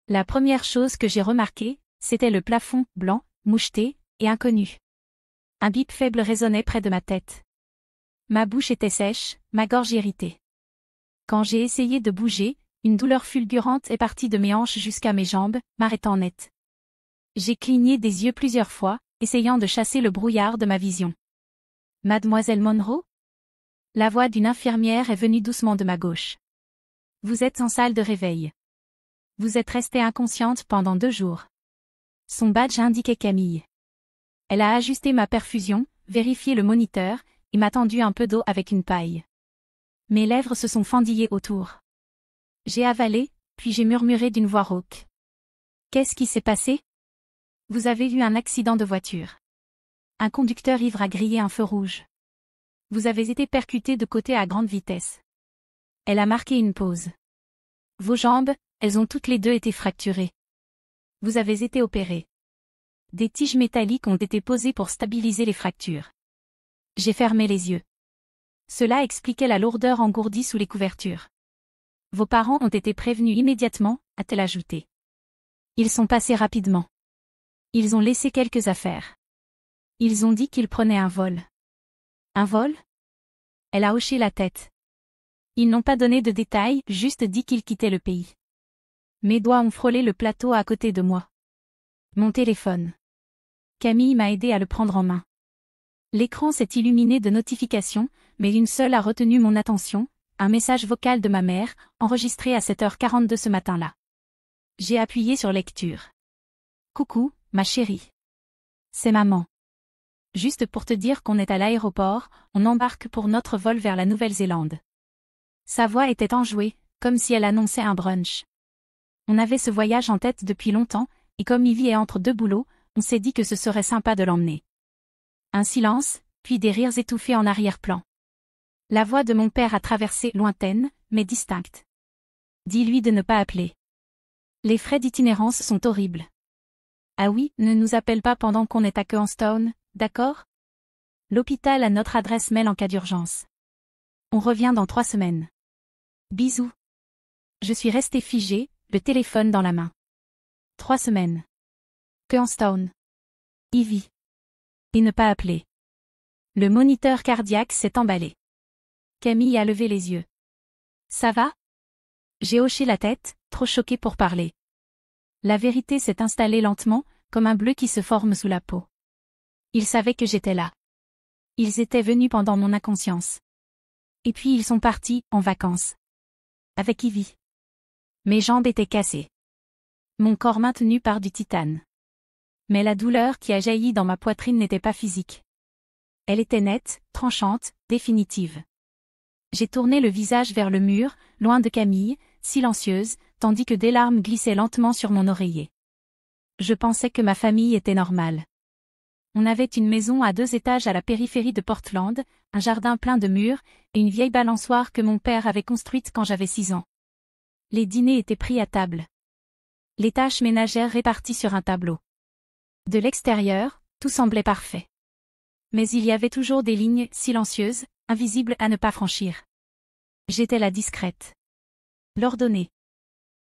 La première chose que j'ai remarquée, c'était le plafond, blanc, moucheté, et inconnu. Un bip faible résonnait près de ma tête. Ma bouche était sèche, ma gorge irritée. Quand j'ai essayé de bouger, une douleur fulgurante est partie de mes hanches jusqu'à mes jambes, m'arrêtant net. J'ai cligné des yeux plusieurs fois, essayant de chasser le brouillard de ma vision. Mademoiselle Monroe? La voix d'une infirmière est venue doucement de ma gauche. Vous êtes en salle de réveil. Vous êtes restée inconsciente pendant 2 jours. Son badge indiquait Camille. Elle a ajusté ma perfusion, vérifié le moniteur, et m'a tendu un peu d'eau avec une paille. Mes lèvres se sont fendillées autour. J'ai avalé, puis j'ai murmuré d'une voix rauque. Qu'est-ce qui s'est passé? Vous avez eu un accident de voiture. Un conducteur ivre a grillé un feu rouge. Vous avez été percuté de côté à grande vitesse. Elle a marqué une pause. Vos jambes, elles ont toutes les deux été fracturées. Vous avez été opéré. Des tiges métalliques ont été posées pour stabiliser les fractures. J'ai fermé les yeux. Cela expliquait la lourdeur engourdie sous les couvertures. Vos parents ont été prévenus immédiatement, a-t-elle ajouté. Ils sont passés rapidement. Ils ont laissé quelques affaires. Ils ont dit qu'ils prenaient un vol. Un vol? Elle a hoché la tête. Ils n'ont pas donné de détails, juste dit qu'ils quittaient le pays. Mes doigts ont frôlé le plateau à côté de moi. Mon téléphone. Camille m'a aidé à le prendre en main. L'écran s'est illuminé de notifications, mais une seule a retenu mon attention, un message vocal de ma mère, enregistré à 7h42 ce matin-là. J'ai appuyé sur lecture. Coucou, ma chérie. C'est maman. Juste pour te dire qu'on est à l'aéroport, on embarque pour notre vol vers la Nouvelle-Zélande. Sa voix était enjouée, comme si elle annonçait un brunch. On avait ce voyage en tête depuis longtemps, et comme Ivy est entre 2 boulots, on s'est dit que ce serait sympa de l'emmener. Un silence, puis des rires étouffés en arrière-plan. La voix de mon père a traversé, lointaine, mais distincte. Dis-lui de ne pas appeler. Les frais d'itinérance sont horribles. Ah oui, ne nous appelle pas pendant qu'on est à Queenstown, d'accord? L'hôpital a notre adresse mail en cas d'urgence. On revient dans 3 semaines. Bisous. Je suis restée figée, le téléphone dans la main. 3 semaines. Queenstown. Ivy. Et ne pas appeler. Le moniteur cardiaque s'est emballé. Camille a levé les yeux. Ça va? J'ai hoché la tête, trop choquée pour parler. La vérité s'est installée lentement, comme un bleu qui se forme sous la peau. Ils savaient que j'étais là. Ils étaient venus pendant mon inconscience. Et puis ils sont partis, en vacances. Avec Ivy. Mes jambes étaient cassées. Mon corps maintenu par du titane. Mais la douleur qui a jailli dans ma poitrine n'était pas physique. Elle était nette, tranchante, définitive. J'ai tourné le visage vers le mur, loin de Camille, silencieuse, tandis que des larmes glissaient lentement sur mon oreiller. Je pensais que ma famille était normale. On avait une maison à 2 étages à la périphérie de Portland, un jardin plein de murs, et une vieille balançoire que mon père avait construite quand j'avais 6 ans. Les dîners étaient pris à table. Les tâches ménagères réparties sur un tableau. De l'extérieur, tout semblait parfait. Mais il y avait toujours des lignes silencieuses, invisibles à ne pas franchir. J'étais la discrète. L'ordonnée.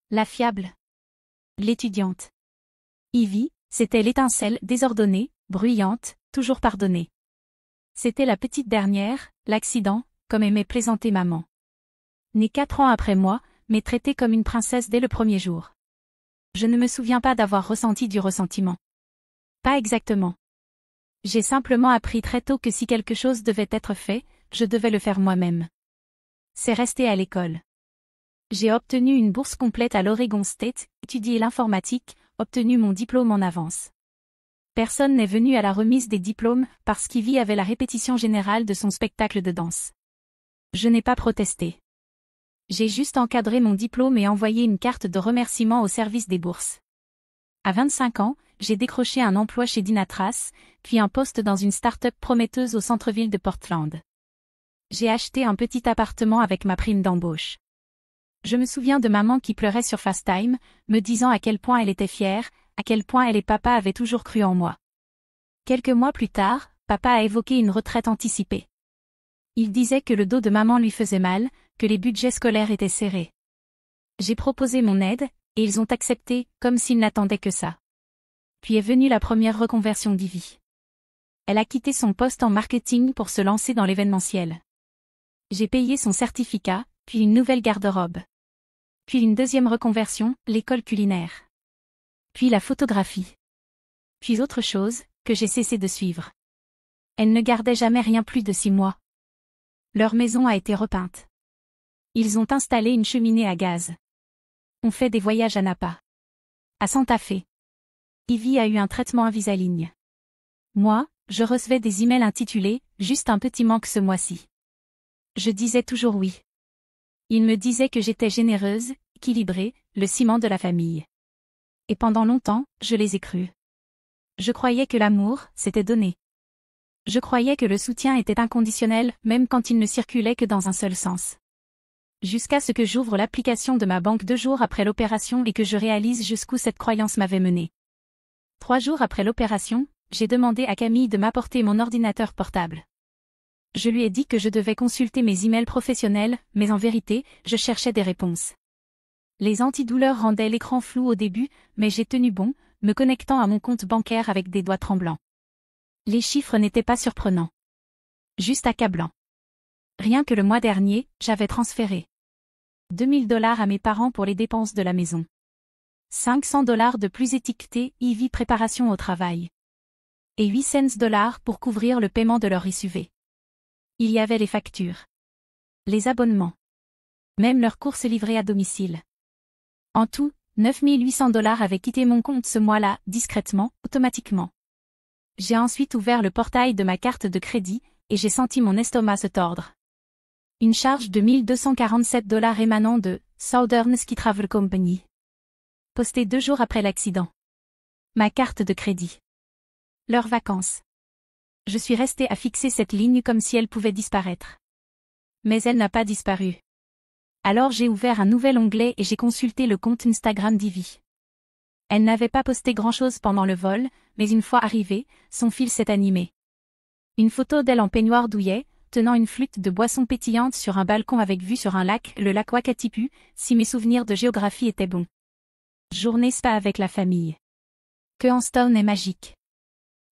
La fiable. L'étudiante. Ivy, c'était l'étincelle désordonnée, bruyante, toujours pardonnée. C'était la petite dernière, l'accident, comme aimait plaisanter maman. Née 4 ans après moi, mais traitée comme une princesse dès le premier jour. Je ne me souviens pas d'avoir ressenti du ressentiment. Pas exactement. J'ai simplement appris très tôt que si quelque chose devait être fait, je devais le faire moi-même. C'est resté à l'école. J'ai obtenu une bourse complète à l'Oregon State, étudié l'informatique, obtenu mon diplôme en avance. Personne n'est venu à la remise des diplômes parce qu'Ivy avait la répétition générale de son spectacle de danse. Je n'ai pas protesté. J'ai juste encadré mon diplôme et envoyé une carte de remerciement au service des bourses. À 25 ans, j'ai décroché un emploi chez Dynatrace, puis un poste dans une start-up prometteuse au centre-ville de Portland. J'ai acheté un petit appartement avec ma prime d'embauche. Je me souviens de maman qui pleurait sur FaceTime, me disant à quel point elle était fière, à quel point elle et papa avaient toujours cru en moi. Quelques mois plus tard, papa a évoqué une retraite anticipée. Il disait que le dos de maman lui faisait mal, que les budgets scolaires étaient serrés. J'ai proposé mon aide, Et ils ont accepté, comme s'ils n'attendaient que ça. Puis est venue la première reconversion d'Ivy. Elle a quitté son poste en marketing pour se lancer dans l'événementiel. J'ai payé son certificat, puis une nouvelle garde-robe. Puis une deuxième reconversion, l'école culinaire. Puis la photographie. Puis autre chose, que j'ai cessé de suivre. Elle ne gardait jamais rien plus de 6 mois. Leur maison a été repeinte. Ils ont installé une cheminée à gaz. On fait des voyages à Napa. À Santa Fe. Ivy a eu un traitement Invisalign. Moi, je recevais des emails intitulés « Juste un petit manque ce mois-ci ». Je disais toujours oui. Ils me disaient que j'étais généreuse, équilibrée, le ciment de la famille. Et pendant longtemps, je les ai crus. Je croyais que l'amour, c'était donné. Je croyais que le soutien était inconditionnel, même quand il ne circulait que dans un seul sens. Jusqu'à ce que j'ouvre l'application de ma banque 2 jours après l'opération et que je réalise jusqu'où cette croyance m'avait menée. 3 jours après l'opération, j'ai demandé à Camille de m'apporter mon ordinateur portable. Je lui ai dit que je devais consulter mes emails professionnels, mais en vérité, je cherchais des réponses. Les antidouleurs rendaient l'écran flou au début, mais j'ai tenu bon, me connectant à mon compte bancaire avec des doigts tremblants. Les chiffres n'étaient pas surprenants. Juste accablants. Rien que le mois dernier, j'avais transféré 2 000 $ à mes parents pour les dépenses de la maison. 500 $ de plus étiquetés Ivy préparation au travail. Et 800 $ pour couvrir le paiement de leur SUV. Il y avait les factures. Les abonnements. Même leurs courses livrées à domicile. En tout, 9 800 $ avaient quitté mon compte ce mois-là, discrètement, automatiquement. J'ai ensuite ouvert le portail de ma carte de crédit, et j'ai senti mon estomac se tordre. Une charge de 1 247 $ émanant de Southern Ski Travel Company. Postée 2 jours après l'accident. Ma carte de crédit. Leurs vacances. Je suis restée à fixer cette ligne comme si elle pouvait disparaître. Mais elle n'a pas disparu. Alors j'ai ouvert un nouvel onglet et j'ai consulté le compte Instagram d'Ivy. Elle n'avait pas posté grand-chose pendant le vol, mais une fois arrivée, son fil s'est animé. Une photo d'elle en peignoir douillet, tenant une flûte de boisson pétillante sur un balcon avec vue sur un lac, le lac Wakatipu, si mes souvenirs de géographie étaient bons. Journée spa avec la famille. Keanstone est magique.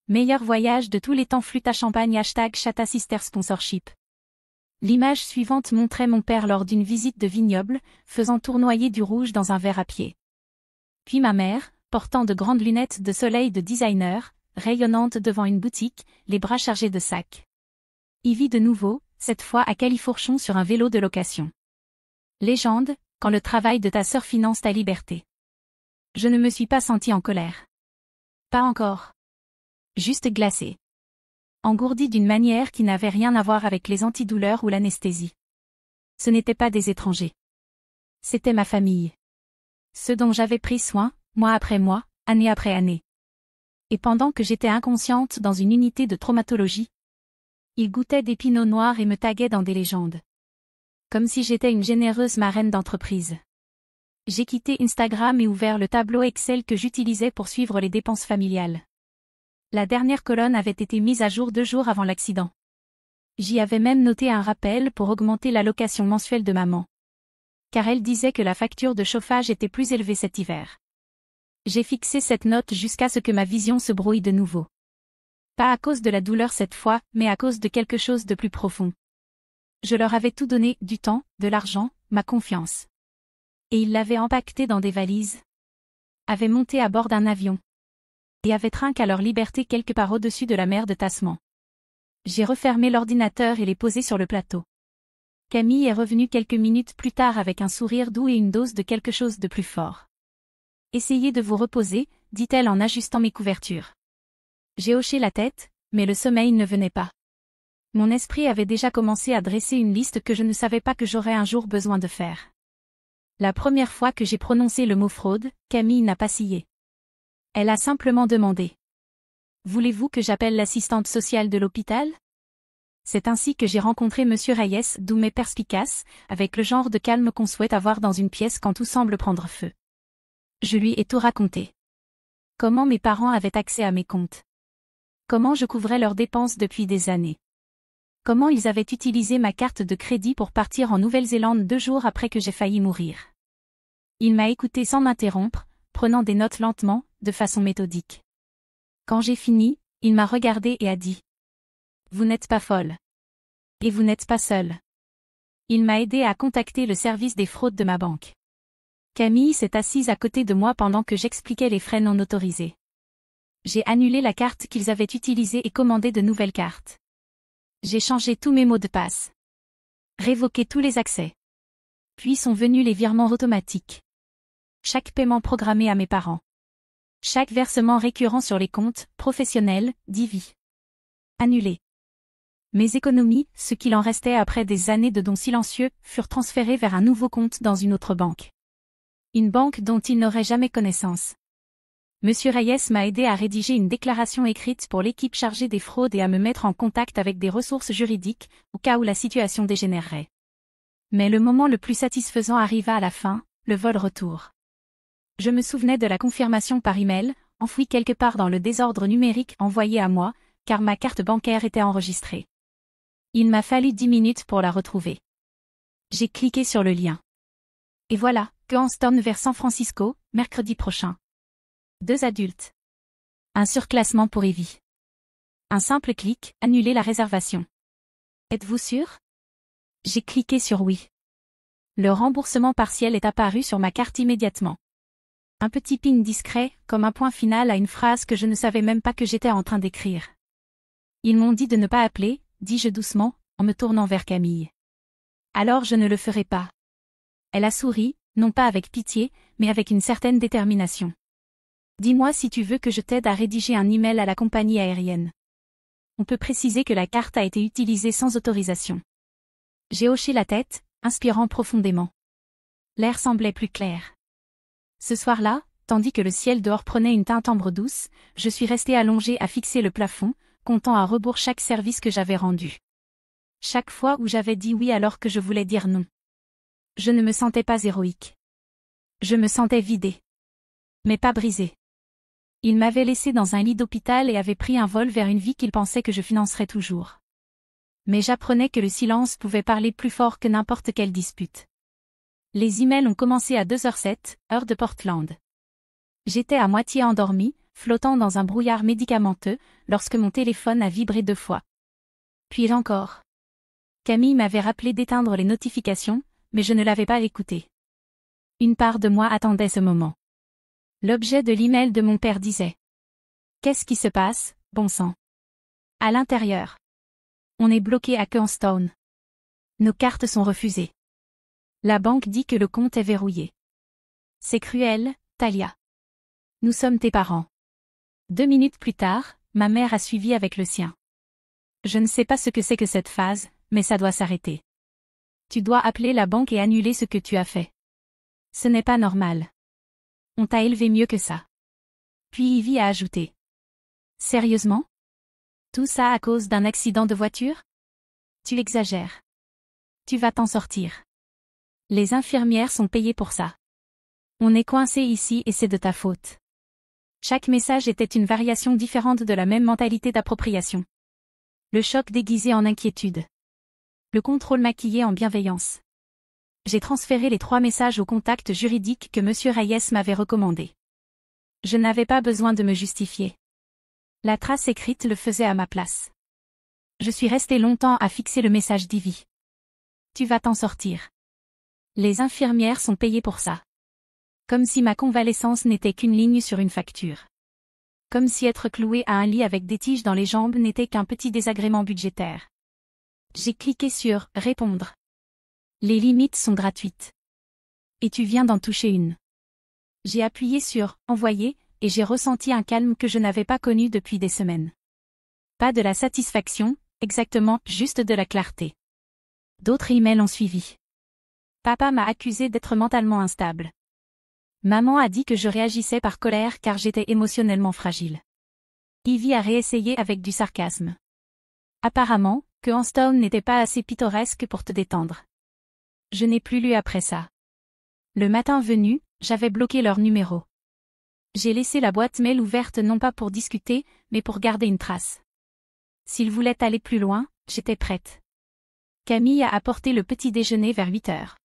Meilleur voyage de tous les temps flûte à champagne #Chata Sister Sponsorship. L'image suivante montrait mon père lors d'une visite de vignoble, faisant tournoyer du rouge dans un verre à pied. Puis ma mère, portant de grandes lunettes de soleil de designer, rayonnante devant une boutique, les bras chargés de sacs. Ivy de nouveau, cette fois à Califourchon sur un vélo de location. Légende, quand le travail de ta sœur finance ta liberté. Je ne me suis pas sentie en colère. Pas encore. Juste glacée. Engourdie d'une manière qui n'avait rien à voir avec les antidouleurs ou l'anesthésie. Ce n'étaient pas des étrangers. C'était ma famille. Ceux dont j'avais pris soin, mois après mois, année après année. Et pendant que j'étais inconsciente dans une unité de traumatologie, ils goûtaient des pinots noirs et me taguaient dans des légendes. Comme si j'étais une généreuse marraine d'entreprise. J'ai quitté Instagram et ouvert le tableau Excel que j'utilisais pour suivre les dépenses familiales. La dernière colonne avait été mise à jour 2 jours avant l'accident. J'y avais même noté un rappel pour augmenter l'allocation mensuelle de maman. Car elle disait que la facture de chauffage était plus élevée cet hiver. J'ai fixé cette note jusqu'à ce que ma vision se brouille de nouveau. Pas à cause de la douleur cette fois, mais à cause de quelque chose de plus profond. Je leur avais tout donné, du temps, de l'argent, ma confiance. Et ils l'avaient empaqueté dans des valises. Avaient monté à bord d'un avion. Et avaient trinqué à leur liberté quelque part au-dessus de la mer de Tasman. J'ai refermé l'ordinateur et les posé sur le plateau. Camille est revenue quelques minutes plus tard avec un sourire doux et une dose de quelque chose de plus fort. « Essayez de vous reposer », dit-elle en ajustant mes couvertures. J'ai hoché la tête, mais le sommeil ne venait pas. Mon esprit avait déjà commencé à dresser une liste que je ne savais pas que j'aurais un jour besoin de faire. La première fois que j'ai prononcé le mot fraude, Camille n'a pas scié. Elle a simplement demandé. « Voulez-vous que j'appelle l'assistante sociale de l'hôpital ?» C'est ainsi que j'ai rencontré M. Reyes, doux mais perspicace, avec le genre de calme qu'on souhaite avoir dans une pièce quand tout semble prendre feu. Je lui ai tout raconté. Comment mes parents avaient accès à mes comptes. Comment je couvrais leurs dépenses depuis des années. Comment ils avaient utilisé ma carte de crédit pour partir en Nouvelle-Zélande 2 jours après que j'ai failli mourir. Il m'a écouté sans m'interrompre, prenant des notes lentement, de façon méthodique. Quand j'ai fini, il m'a regardé et a dit: Vous n'êtes pas folle. Et vous n'êtes pas seule. Il m'a aidé à contacter le service des fraudes de ma banque. Camille s'est assise à côté de moi pendant que j'expliquais les frais non autorisés. J'ai annulé la carte qu'ils avaient utilisée et commandé de nouvelles cartes. J'ai changé tous mes mots de passe. Révoqué tous les accès. Puis sont venus les virements automatiques. Chaque paiement programmé à mes parents. Chaque versement récurrent sur les comptes professionnels d'Ivy. Annulé. Mes économies, ce qu'il en restait après des années de dons silencieux, furent transférées vers un nouveau compte dans une autre banque. Une banque dont il n'aurait jamais connaissance. Monsieur Reyes m'a aidé à rédiger une déclaration écrite pour l'équipe chargée des fraudes et à me mettre en contact avec des ressources juridiques, au cas où la situation dégénérerait. Mais le moment le plus satisfaisant arriva à la fin, le vol retour. Je me souvenais de la confirmation par email, enfouie quelque part dans le désordre numérique envoyé à moi, car ma carte bancaire était enregistrée. Il m'a fallu 10 minutes pour la retrouver. J'ai cliqué sur le lien. Et voilà, Houston vers San Francisco, mercredi prochain. 2 adultes. Un surclassement pour Evie. Un simple clic, annuler la réservation. Êtes-vous sûr? J'ai cliqué sur oui. Le remboursement partiel est apparu sur ma carte immédiatement. Un petit ping discret, comme un point final à une phrase que je ne savais même pas que j'étais en train d'écrire. Ils m'ont dit de ne pas appeler, dis-je doucement, en me tournant vers Camille. Alors je ne le ferai pas. Elle a souri, non pas avec pitié, mais avec une certaine détermination. Dis-moi si tu veux que je t'aide à rédiger un email à la compagnie aérienne. On peut préciser que la carte a été utilisée sans autorisation. J'ai hoché la tête, inspirant profondément. L'air semblait plus clair. Ce soir-là, tandis que le ciel dehors prenait une teinte ambre douce, je suis restée allongée à fixer le plafond, comptant à rebours chaque service que j'avais rendu. Chaque fois où j'avais dit oui alors que je voulais dire non. Je ne me sentais pas héroïque. Je me sentais vidée. Mais pas brisée. Il m'avait laissé dans un lit d'hôpital et avait pris un vol vers une vie qu'il pensait que je financerais toujours. Mais j'apprenais que le silence pouvait parler plus fort que n'importe quelle dispute. Les emails ont commencé à 2h07, heure de Portland. J'étais à moitié endormie, flottant dans un brouillard médicamenteux, lorsque mon téléphone a vibré 2 fois. Puis encore. Camille m'avait rappelé d'éteindre les notifications, mais je ne l'avais pas écouté. Une part de moi attendait ce moment. L'objet de l'email de mon père disait: Qu'est-ce qui se passe, bon sang? À l'intérieur. On est bloqué à Houston. Nos cartes sont refusées. La banque dit que le compte est verrouillé. C'est cruel, Talia. Nous sommes tes parents. 2 minutes plus tard, ma mère a suivi avec le sien. Je ne sais pas ce que c'est que cette phase, mais ça doit s'arrêter. Tu dois appeler la banque et annuler ce que tu as fait. Ce n'est pas normal. On t'a élevé mieux que ça. Puis Ivy a ajouté: Sérieusement? Tout ça à cause d'un accident de voiture? Tu exagères. Tu vas t'en sortir. Les infirmières sont payées pour ça. On est coincé ici et c'est de ta faute. Chaque message était une variation différente de la même mentalité d'appropriation. Le choc déguisé en inquiétude. Le contrôle maquillé en bienveillance. J'ai transféré les 3 messages au contact juridique que Monsieur Reyes m'avait recommandé. Je n'avais pas besoin de me justifier. La trace écrite le faisait à ma place. Je suis restée longtemps à fixer le message d'Ivy. Tu vas t'en sortir. Les infirmières sont payées pour ça. Comme si ma convalescence n'était qu'une ligne sur une facture. Comme si être cloué à un lit avec des tiges dans les jambes n'était qu'un petit désagrément budgétaire. J'ai cliqué sur « Répondre ». Les limites sont gratuites. Et tu viens d'en toucher une. J'ai appuyé sur « Envoyer » et j'ai ressenti un calme que je n'avais pas connu depuis des semaines. Pas de la satisfaction, exactement, juste de la clarté. D'autres emails ont suivi. Papa m'a accusé d'être mentalement instable. Maman a dit que je réagissais par colère car j'étais émotionnellement fragile. Ivy a réessayé avec du sarcasme. Apparemment, Houston n'était pas assez pittoresque pour te détendre. Je n'ai plus lu après ça. Le matin venu, j'avais bloqué leur numéro. J'ai laissé la boîte mail ouverte non pas pour discuter, mais pour garder une trace. S'ils voulaient aller plus loin, j'étais prête. Camille a apporté le petit déjeuner vers 8h.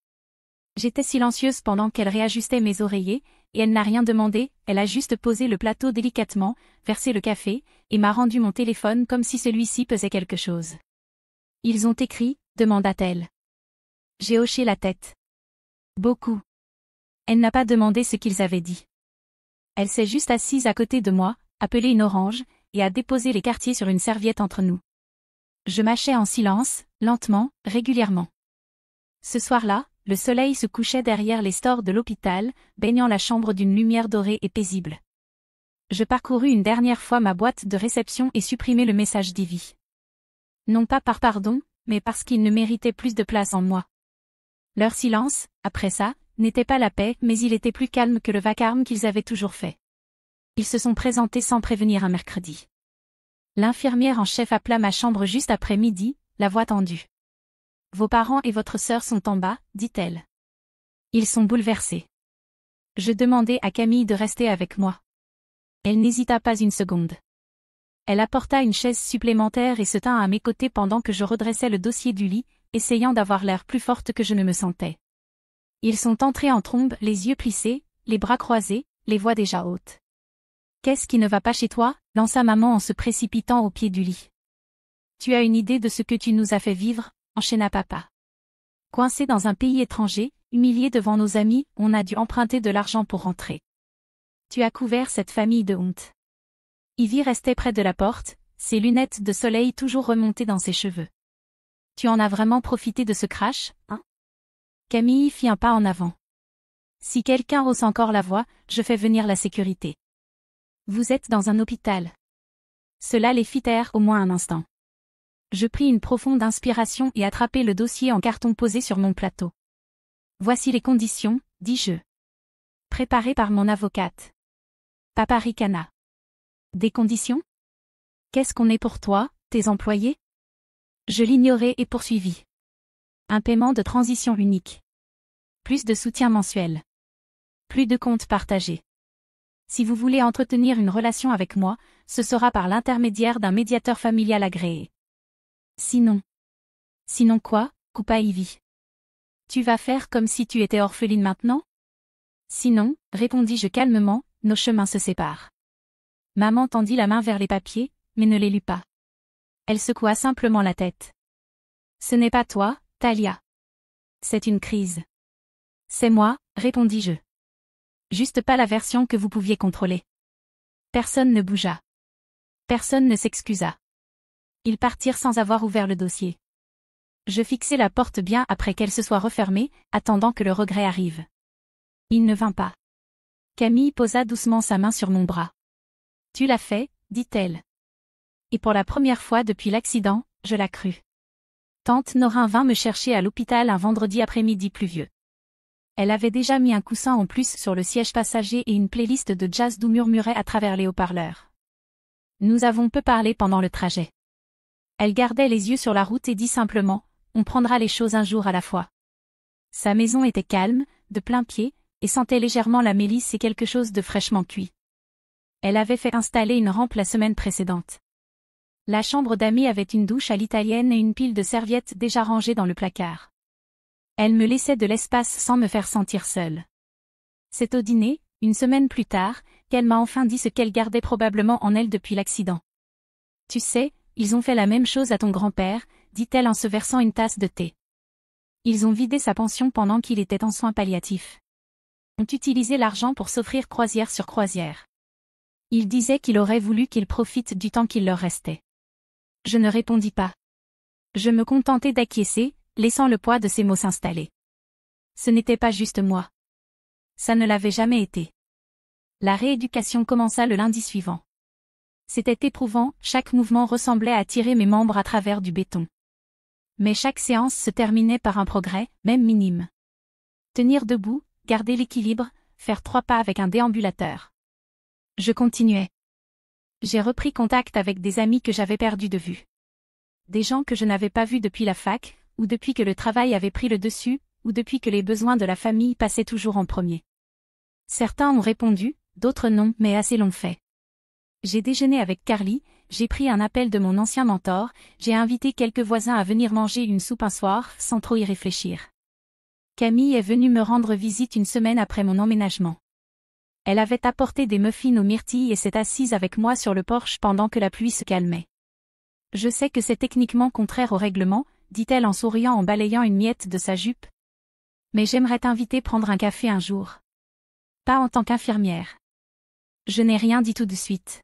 J'étais silencieuse pendant qu'elle réajustait mes oreillers, et elle n'a rien demandé, elle a juste posé le plateau délicatement, versé le café, et m'a rendu mon téléphone comme si celui-ci pesait quelque chose. Ils ont écrit, demanda-t-elle. J'ai hoché la tête. Beaucoup. Elle n'a pas demandé ce qu'ils avaient dit. Elle s'est juste assise à côté de moi, appelé une orange, et a déposé les quartiers sur une serviette entre nous. Je mâchais en silence, lentement, régulièrement. Ce soir-là, le soleil se couchait derrière les stores de l'hôpital, baignant la chambre d'une lumière dorée et paisible. Je parcourus une dernière fois ma boîte de réception et supprimai le message d'Ivy. Non pas par pardon, mais parce qu'il ne méritait plus de place en moi. Leur silence, après ça, n'était pas la paix, mais il était plus calme que le vacarme qu'ils avaient toujours fait. Ils se sont présentés sans prévenir un mercredi. L'infirmière en chef appela ma chambre juste après midi, la voix tendue. « Vos parents et votre sœur sont en bas, dit-elle. Ils sont bouleversés. » Je demandai à Camille de rester avec moi. Elle n'hésita pas une seconde. Elle apporta une chaise supplémentaire et se tint à mes côtés pendant que je redressais le dossier du lit, essayant d'avoir l'air plus forte que je ne me sentais. Ils sont entrés en trombe, les yeux plissés, les bras croisés, les voix déjà hautes. « Qu'est-ce qui ne va pas chez toi ?» lança maman en se précipitant au pied du lit. « Tu as une idée de ce que tu nous as fait vivre ?» enchaîna papa. Coincé dans un pays étranger, humilié devant nos amis, on a dû emprunter de l'argent pour rentrer. Tu as couvert cette famille de honte. Ivy restait près de la porte, ses lunettes de soleil toujours remontées dans ses cheveux. Tu en as vraiment profité de ce crash, hein? Camille fit un pas en avant. Si quelqu'un hausse encore la voix, je fais venir la sécurité. Vous êtes dans un hôpital. Cela les fit taire au moins un instant. Je pris une profonde inspiration et attrapai le dossier en carton posé sur mon plateau. Voici les conditions, dis-je. Préparé par mon avocate. Papa ricana. Des conditions? Qu'est-ce qu'on est pour toi, tes employés? Je l'ignorai et poursuivis. Un paiement de transition unique. Plus de soutien mensuel. Plus de comptes partagés. Si vous voulez entretenir une relation avec moi, ce sera par l'intermédiaire d'un médiateur familial agréé. Sinon. Sinon quoi, coupa Ivy. Tu vas faire comme si tu étais orpheline maintenant? Sinon, répondis-je calmement, nos chemins se séparent. Maman tendit la main vers les papiers, mais ne les lut pas. Elle secoua simplement la tête. Ce n'est pas toi, Talia. C'est une crise. C'est moi, répondis-je. Juste pas la version que vous pouviez contrôler. Personne ne bougea. Personne ne s'excusa. Ils partirent sans avoir ouvert le dossier. Je fixai la porte bien après qu'elle se soit refermée, attendant que le regret arrive. Il ne vint pas. Camille posa doucement sa main sur mon bras. « Tu l'as fait, dit-elle. » Et pour la première fois depuis l'accident, je la crus. Tante Norin vint me chercher à l'hôpital un vendredi après-midi pluvieux. Elle avait déjà mis un coussin en plus sur le siège passager et une playlist de jazz doux murmurait à travers les haut-parleurs. Nous avons peu parlé pendant le trajet. Elle gardait les yeux sur la route et dit simplement « On prendra les choses un jour à la fois ». Sa maison était calme, de plein pied, et sentait légèrement la mélisse et quelque chose de fraîchement cuit. Elle avait fait installer une rampe la semaine précédente. La chambre d'amis avait une douche à l'italienne et une pile de serviettes déjà rangées dans le placard. Elle me laissait de l'espace sans me faire sentir seule. C'est au dîner, une semaine plus tard, qu'elle m'a enfin dit ce qu'elle gardait probablement en elle depuis l'accident. « Tu sais, ils ont fait la même chose à ton grand-père, » dit-elle en se versant une tasse de thé. Ils ont vidé sa pension pendant qu'il était en soins palliatifs. Ont utilisé l'argent pour s'offrir croisière sur croisière. Il disait qu'il aurait voulu qu'ils profitent du temps qu'il leur restait. Je ne répondis pas. Je me contentais d'acquiescer, laissant le poids de ces mots s'installer. Ce n'était pas juste moi. Ça ne l'avait jamais été. La rééducation commença le lundi suivant. C'était éprouvant, chaque mouvement ressemblait à tirer mes membres à travers du béton. Mais chaque séance se terminait par un progrès, même minime. Tenir debout, garder l'équilibre, faire 3 pas avec un déambulateur. Je continuais. J'ai repris contact avec des amis que j'avais perdus de vue. Des gens que je n'avais pas vus depuis la fac, ou depuis que le travail avait pris le dessus, ou depuis que les besoins de la famille passaient toujours en premier. Certains ont répondu, d'autres non, mais assez l'ont fait. J'ai déjeuné avec Carly, j'ai pris un appel de mon ancien mentor, j'ai invité quelques voisins à venir manger une soupe un soir, sans trop y réfléchir. Camille est venue me rendre visite une semaine après mon emménagement. Elle avait apporté des muffins aux myrtilles et s'est assise avec moi sur le porche pendant que la pluie se calmait. Je sais que c'est techniquement contraire au règlement, dit-elle en souriant en balayant une miette de sa jupe. Mais j'aimerais t'inviter prendre un café un jour. Pas en tant qu'infirmière. Je n'ai rien dit tout de suite.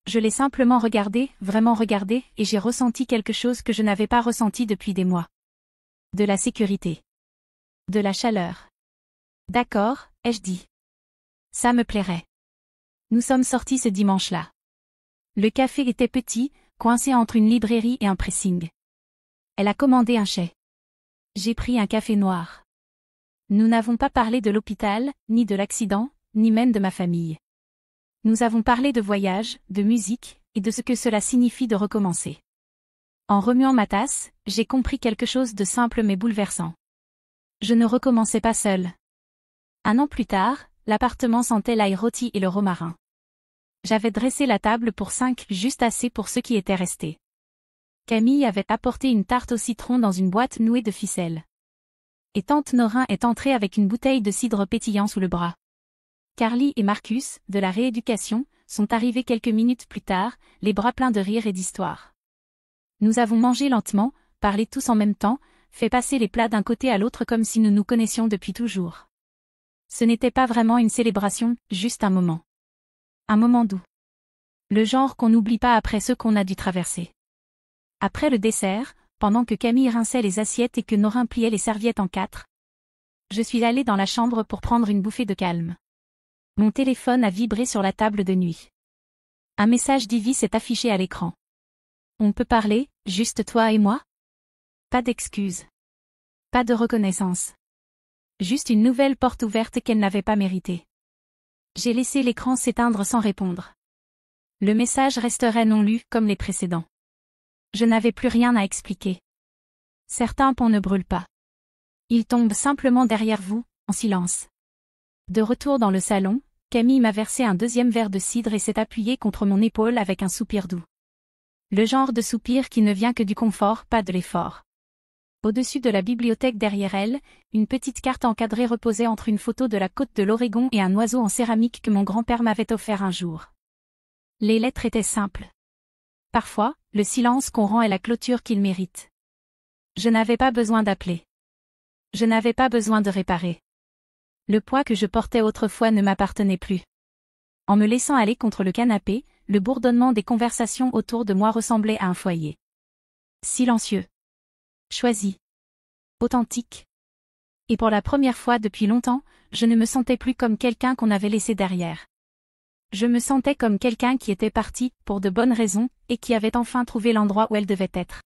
Je l'ai simplement regardé, vraiment regardé, et j'ai ressenti quelque chose que je n'avais pas ressenti depuis des mois. De la sécurité. De la chaleur. D'accord, ai-je dit. Ça me plairait. Nous sommes sortis ce dimanche-là. Le café était petit, coincé entre une librairie et un pressing. Elle a commandé un chai. J'ai pris un café noir. Nous n'avons pas parlé de l'hôpital, ni de l'accident, ni même de ma famille. Nous avons parlé de voyage, de musique, et de ce que cela signifie de recommencer. En remuant ma tasse, j'ai compris quelque chose de simple mais bouleversant. Je ne recommençais pas seule. 1 an plus tard, l'appartement sentait l'ail rôti et le romarin. J'avais dressé la table pour 5, juste assez pour ceux qui étaient restés. Camille avait apporté une tarte au citron dans une boîte nouée de ficelles. Et tante Norin est entrée avec une bouteille de cidre pétillant sous le bras. Carly et Marcus, de la rééducation, sont arrivés quelques minutes plus tard, les bras pleins de rire et d'histoire. Nous avons mangé lentement, parlé tous en même temps, fait passer les plats d'un côté à l'autre comme si nous nous connaissions depuis toujours. Ce n'était pas vraiment une célébration, juste un moment. Un moment doux. Le genre qu'on n'oublie pas après ce qu'on a dû traverser. Après le dessert, pendant que Camille rinçait les assiettes et que Norin pliait les serviettes en 4, je suis allée dans la chambre pour prendre une bouffée de calme. Mon téléphone a vibré sur la table de nuit. Un message d'Ivy s'est affiché à l'écran. On peut parler, juste toi et moi? Pas d'excuses. Pas de reconnaissance. Juste une nouvelle porte ouverte qu'elle n'avait pas méritée. J'ai laissé l'écran s'éteindre sans répondre. Le message resterait non lu comme les précédents. Je n'avais plus rien à expliquer. Certains ponts ne brûlent pas. Ils tombent simplement derrière vous, en silence. De retour dans le salon, Camille m'a versé un 2e verre de cidre et s'est appuyée contre mon épaule avec un soupir doux. Le genre de soupir qui ne vient que du confort, pas de l'effort. Au-dessus de la bibliothèque derrière elle, une petite carte encadrée reposait entre une photo de la côte de l'Oregon et un oiseau en céramique que mon grand-père m'avait offert un jour. Les lettres étaient simples. Parfois, le silence qu'on rend est la clôture qu'il mérite. Je n'avais pas besoin d'appeler. Je n'avais pas besoin de réparer. Le poids que je portais autrefois ne m'appartenait plus. En me laissant aller contre le canapé, le bourdonnement des conversations autour de moi ressemblait à un foyer. Silencieux. Choisi. Authentique. Et pour la première fois depuis longtemps, je ne me sentais plus comme quelqu'un qu'on avait laissé derrière. Je me sentais comme quelqu'un qui était parti, pour de bonnes raisons, et qui avait enfin trouvé l'endroit où elle devait être.